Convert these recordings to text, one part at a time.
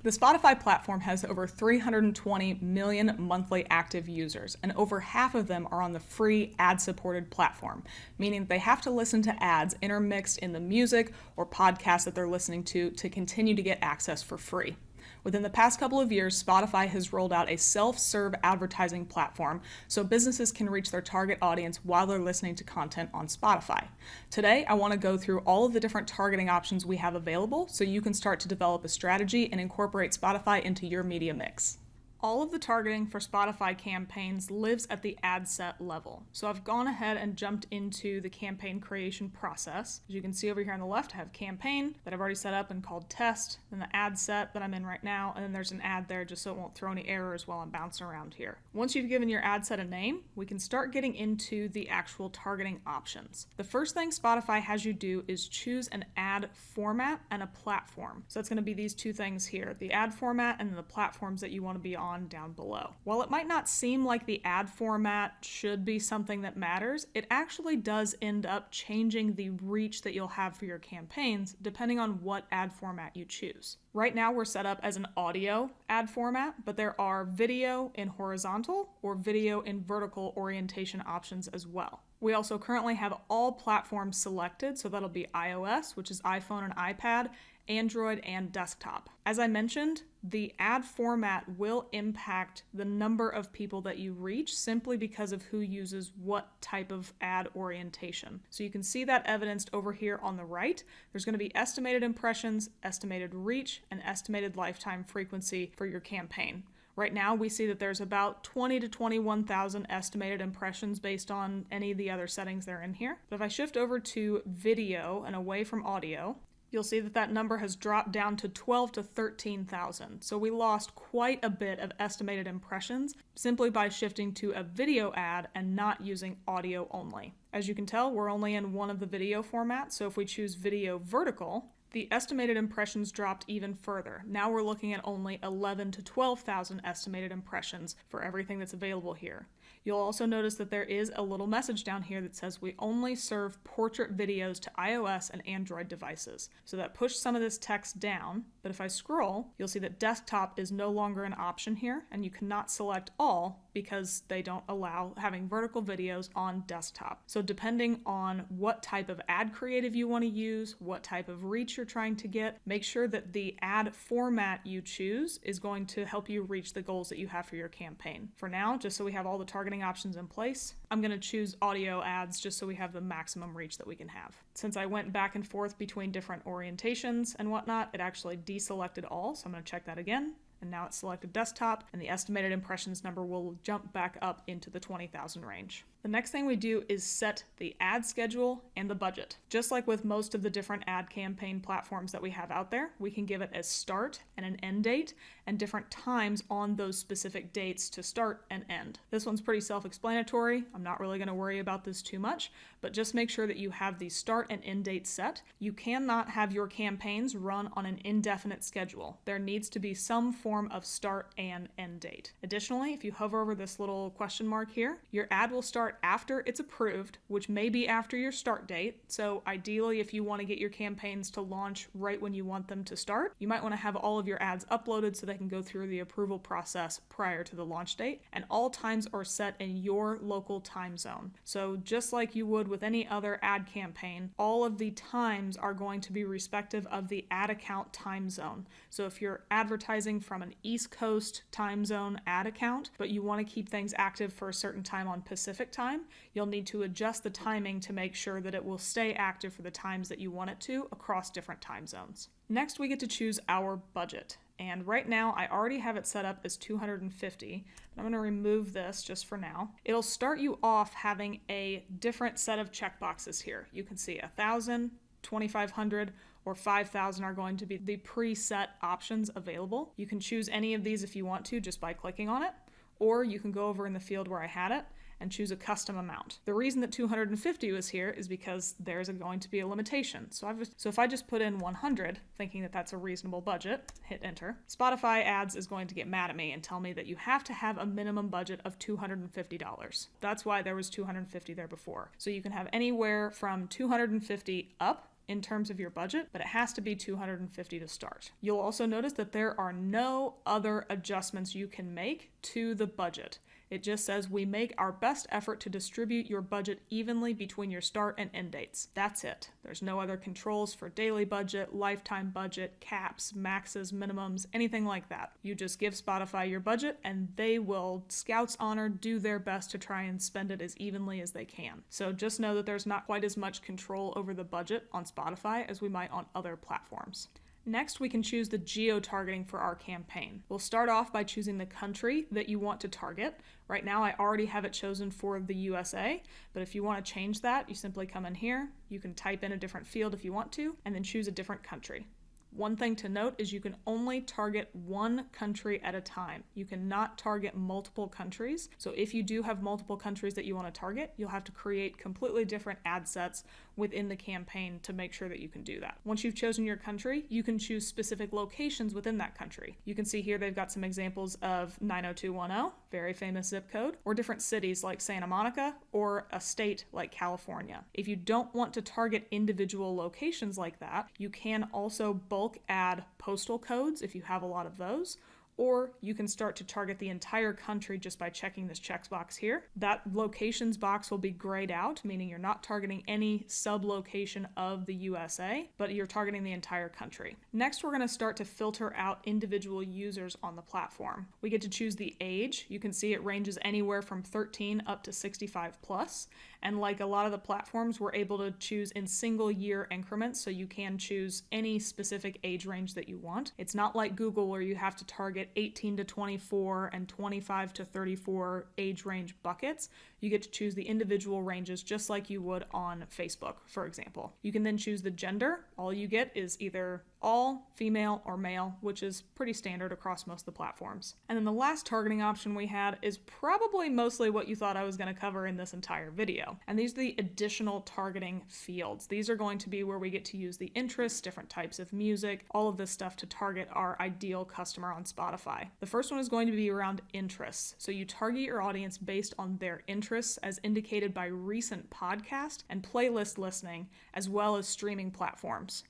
The Spotify platform has over 320 million monthly active users, and over half of them are on the free ad-supported platform, meaning they have to listen to ads intermixed in the music or podcasts that they're listening to continue to get access for free. Within the past couple of years, Spotify has rolled out a self-serve advertising platform so businesses can reach their target audience while they're listening to content on Spotify. Today, I want to go through all of the different targeting options we have available so you can start to develop a strategy and incorporate Spotify into your media mix. All of the targeting for Spotify campaigns lives at the ad set level. So I've gone ahead and jumped into the campaign creation process. As you can see over here on the left, I have campaign that I've already set up and called test, then the ad set that I'm in right now, and then there's an ad there just so it won't throw any errors while I'm bouncing around here. Once you've given your ad set a name, we can start getting into the actual targeting options. The first thing Spotify has you do is choose an ad format and a platform. So that's going to be these two things here, the ad format and the platforms that you want to be on down below. While it might not seem like the ad format should be something that matters, it actually does end up changing the reach that you'll have for your campaigns depending on what ad format you choose. Right now we're set up as an audio ad format, but there are video in horizontal or video in vertical orientation options as well. We also currently have all platforms selected, so that'll be iOS, which is iPhone and iPad, Android, and desktop. As I mentioned, the ad format will impact the number of people that you reach simply because of who uses what type of ad orientation. So you can see that evidenced over here on the right. There's going to be estimated impressions, estimated reach, and estimated lifetime frequency for your campaign. Right now, we see that there's about 20 to 21,000 estimated impressions based on any of the other settings that are in here. But if I shift over to video and away from audio, you'll see that that number has dropped down to 12 to 13,000. So we lost quite a bit of estimated impressions simply by shifting to a video ad and not using audio only. As you can tell, we're only in one of the video formats, so if we choose video vertical, the estimated impressions dropped even further. Now we're looking at only 11 to 12,000 estimated impressions for everything that's available here. You'll also notice that there is a little message down here that says we only serve portrait videos to iOS and Android devices. So that pushed some of this text down, but if I scroll, you'll see that desktop is no longer an option here, and you cannot select all because they don't allow having vertical videos on desktop. So depending on what type of ad creative you want to use, what type of reach you're trying to get, make sure that the ad format you choose is going to help you reach the goals that you have for your campaign. For now, just so we have all the targeting options in place, I'm going to choose audio ads just so we have the maximum reach that we can have. Since I went back and forth between different orientations and whatnot, it actually deselected all, so I'm going to check that again. And now it's selected desktop, and the estimated impressions number will jump back up into the 20,000 range. The next thing we do is set the ad schedule and the budget. Just like with most of the different ad campaign platforms that we have out there, we can give it a start and an end date and different times on those specific dates to start and end. This one's pretty self-explanatory. I'm not really going to worry about this too much, but just make sure that you have the start and end date set. You cannot have your campaigns run on an indefinite schedule. There needs to be some form of start and end date. Additionally, if you hover over this little question mark here, your ad will start after it's approved, which may be after your start date. So ideally, if you want to get your campaigns to launch right when you want them to start, you might want to have all of your ads uploaded so they can go through the approval process prior to the launch date. And all times are set in your local time zone. So just like you would with any other ad campaign, all of the times are going to be respective of the ad account time zone. So if you're advertising from an East Coast time zone ad account, but you want to keep things active for a certain time on Pacific time, you'll need to adjust the timing to make sure that it will stay active for the times that you want it to across different time zones. Next, we get to choose our budget. And right now, I already have it set up as 250, but I'm going to remove this just for now. It'll start you off having a different set of checkboxes here. You can see 1,000, 2,500, or 5,000 are going to be the preset options available. You can choose any of these if you want to just by clicking on it, or you can go over in the field where I had it and choose a custom amount. The reason that 250 was here is because there's going to be a limitation. So if I just put in 100, thinking that that's a reasonable budget, hit enter, Spotify ads is going to get mad at me and tell me that you have to have a minimum budget of $250. That's why there was 250 there before. So you can have anywhere from 250 up in terms of your budget, but it has to be $250 to start. You'll also notice that there are no other adjustments you can make to the budget. It just says we make our best effort to distribute your budget evenly between your start and end dates. That's it. There's no other controls for daily budget, lifetime budget, caps, maxes, minimums, anything like that. You just give Spotify your budget and they will, Scout's honor, do their best to try and spend it as evenly as they can. So just know that there's not quite as much control over the budget on Spotify as we might on other platforms. Next, we can choose the geo-targeting for our campaign. We'll start off by choosing the country that you want to target. Right now, I already have it chosen for the USA, but if you want to change that, you simply come in here, you can type in a different field if you want to, and then choose a different country. One thing to note is you can only target one country at a time. You cannot target multiple countries. So if you do have multiple countries that you want to target, you'll have to create completely different ad sets within the campaign to make sure that you can do that. Once you've chosen your country, you can choose specific locations within that country. You can see here they've got some examples of 90210, very famous zip code, or different cities like Santa Monica, or a state like California. If you don't want to target individual locations like that, you can also bulk add postal codes if you have a lot of those, or you can start to target the entire country just by checking this checkbox here. That locations box will be grayed out, meaning you're not targeting any sub-location of the USA, but you're targeting the entire country. Next, we're going to start to filter out individual users on the platform. We get to choose the age. You can see it ranges anywhere from 13 up to 65 plus. And like a lot of the platforms, we're able to choose in single year increments, so you can choose any specific age range that you want. It's not like Google where you have to target 18 to 24 and 25 to 34 age range buckets. You get to choose the individual ranges just like you would on Facebook, for example. You can then choose the gender. All you get is either all, female, or male, which is pretty standard across most of the platforms. And then the last targeting option we had is probably mostly what you thought I was going to cover in this entire video. And these are the additional targeting fields. These are going to be where we get to use the interests, different types of music, all of this stuff to target our ideal customer on Spotify. The first one is going to be around interests. So you target your audience based on their interests as indicated by recent podcast and playlist listening, as well as streaming platforms.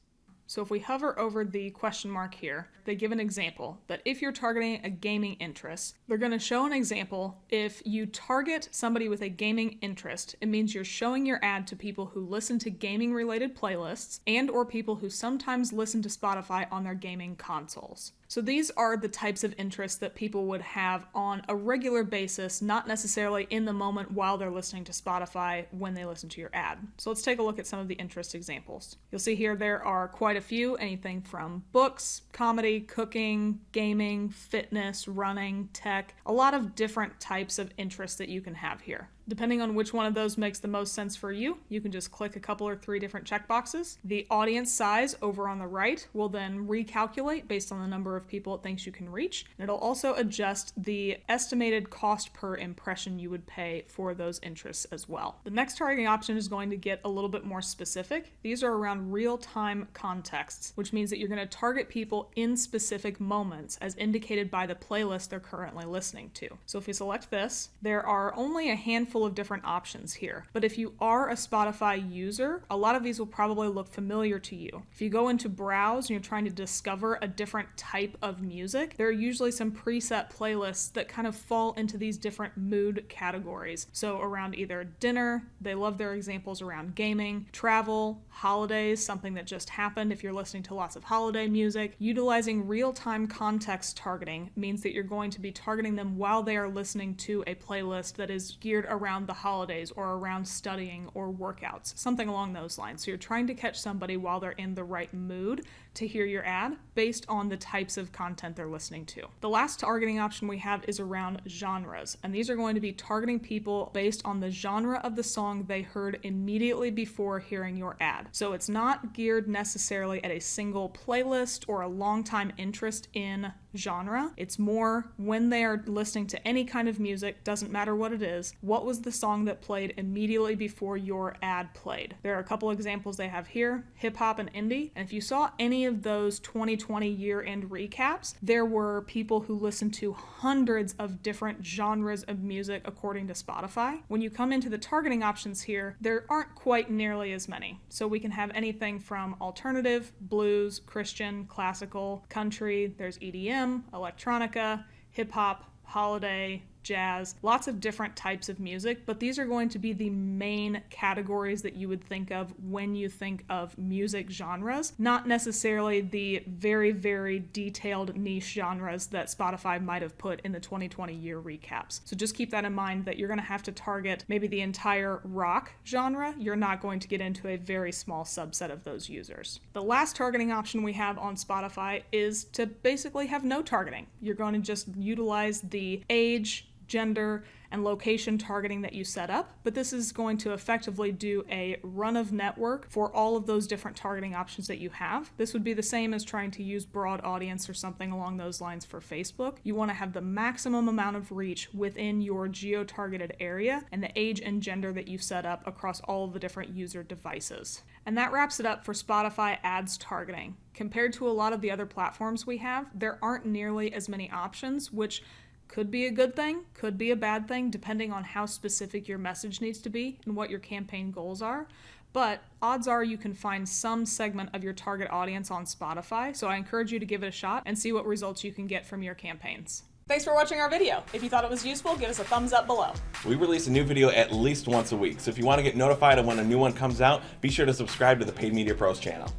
So if we hover over the question mark here, they give an example that if you're targeting a gaming interest, they're going to show an example. If you target somebody with a gaming interest, it means you're showing your ad to people who listen to gaming related playlists and or people who sometimes listen to Spotify on their gaming consoles. So these are the types of interests that people would have on a regular basis, not necessarily in the moment while they're listening to Spotify when they listen to your ad. So let's take a look at some of the interest examples. You'll see here there are quite a few, anything from books, comedy, cooking, gaming, fitness, running, tech, a lot of different types of interests that you can have here. Depending on which one of those makes the most sense for you, you can just click a couple or three different checkboxes. The audience size over on the right will then recalculate based on the number of people it thinks you can reach. And it'll also adjust the estimated cost per impression you would pay for those interests as well. The next targeting option is going to get a little bit more specific. These are around real-time contexts, which means that you're going to target people in specific moments as indicated by the playlist they're currently listening to. So if we select this, there are only a handful of different options here. But if you are a Spotify user, a lot of these will probably look familiar to you. If you go into browse and you're trying to discover a different type of music, there are usually some preset playlists that kind of fall into these different mood categories. So around either dinner, they love their examples around gaming, travel, holidays, something that just happened if you're listening to lots of holiday music. Utilizing real-time context targeting means that you're going to be targeting them while they are listening to a playlist that is geared around the holidays or around studying or workouts, something along those lines. So you're trying to catch somebody while they're in the right mood to hear your ad based on the types of content they're listening to. The last targeting option we have is around genres, and these are going to be targeting people based on the genre of the song they heard immediately before hearing your ad. So it's not geared necessarily at a single playlist or a long-time interest in genre. It's more when they are listening to any kind of music, doesn't matter what it is, what was the song that played immediately before your ad played. There are a couple examples they have here, hip hop and indie. And if you saw any of those 2020 year-end recaps, there were people who listened to hundreds of different genres of music according to Spotify. When you come into the targeting options here, there aren't quite nearly as many. So we can have anything from alternative, blues, Christian, classical, country, there's EDM, electronica, hip hop, holiday, jazz, lots of different types of music, but these are going to be the main categories that you would think of when you think of music genres, not necessarily the very, very detailed niche genres that Spotify might have put in the 2020 year recaps. So just keep that in mind that you're going to have to target maybe the entire rock genre. You're not going to get into a very small subset of those users. The last targeting option we have on Spotify is to basically have no targeting. You're going to just utilize the age, gender, and location targeting that you set up, but this is going to effectively do a run of network for all of those different targeting options that you have. This would be the same as trying to use broad audience or something along those lines for Facebook. You want to have the maximum amount of reach within your geo-targeted area and the age and gender that you set up across all of the different user devices. And that wraps it up for Spotify ads targeting. Compared to a lot of the other platforms we have, there aren't nearly as many options, which could be a good thing, could be a bad thing, depending on how specific your message needs to be and what your campaign goals are. But odds are you can find some segment of your target audience on Spotify, so I encourage you to give it a shot and see what results you can get from your campaigns. Thanks for watching our video. If you thought it was useful, give us a thumbs up below. We release a new video at least once a week, so if you want to get notified of when a new one comes out, be sure to subscribe to the Paid Media Pros channel.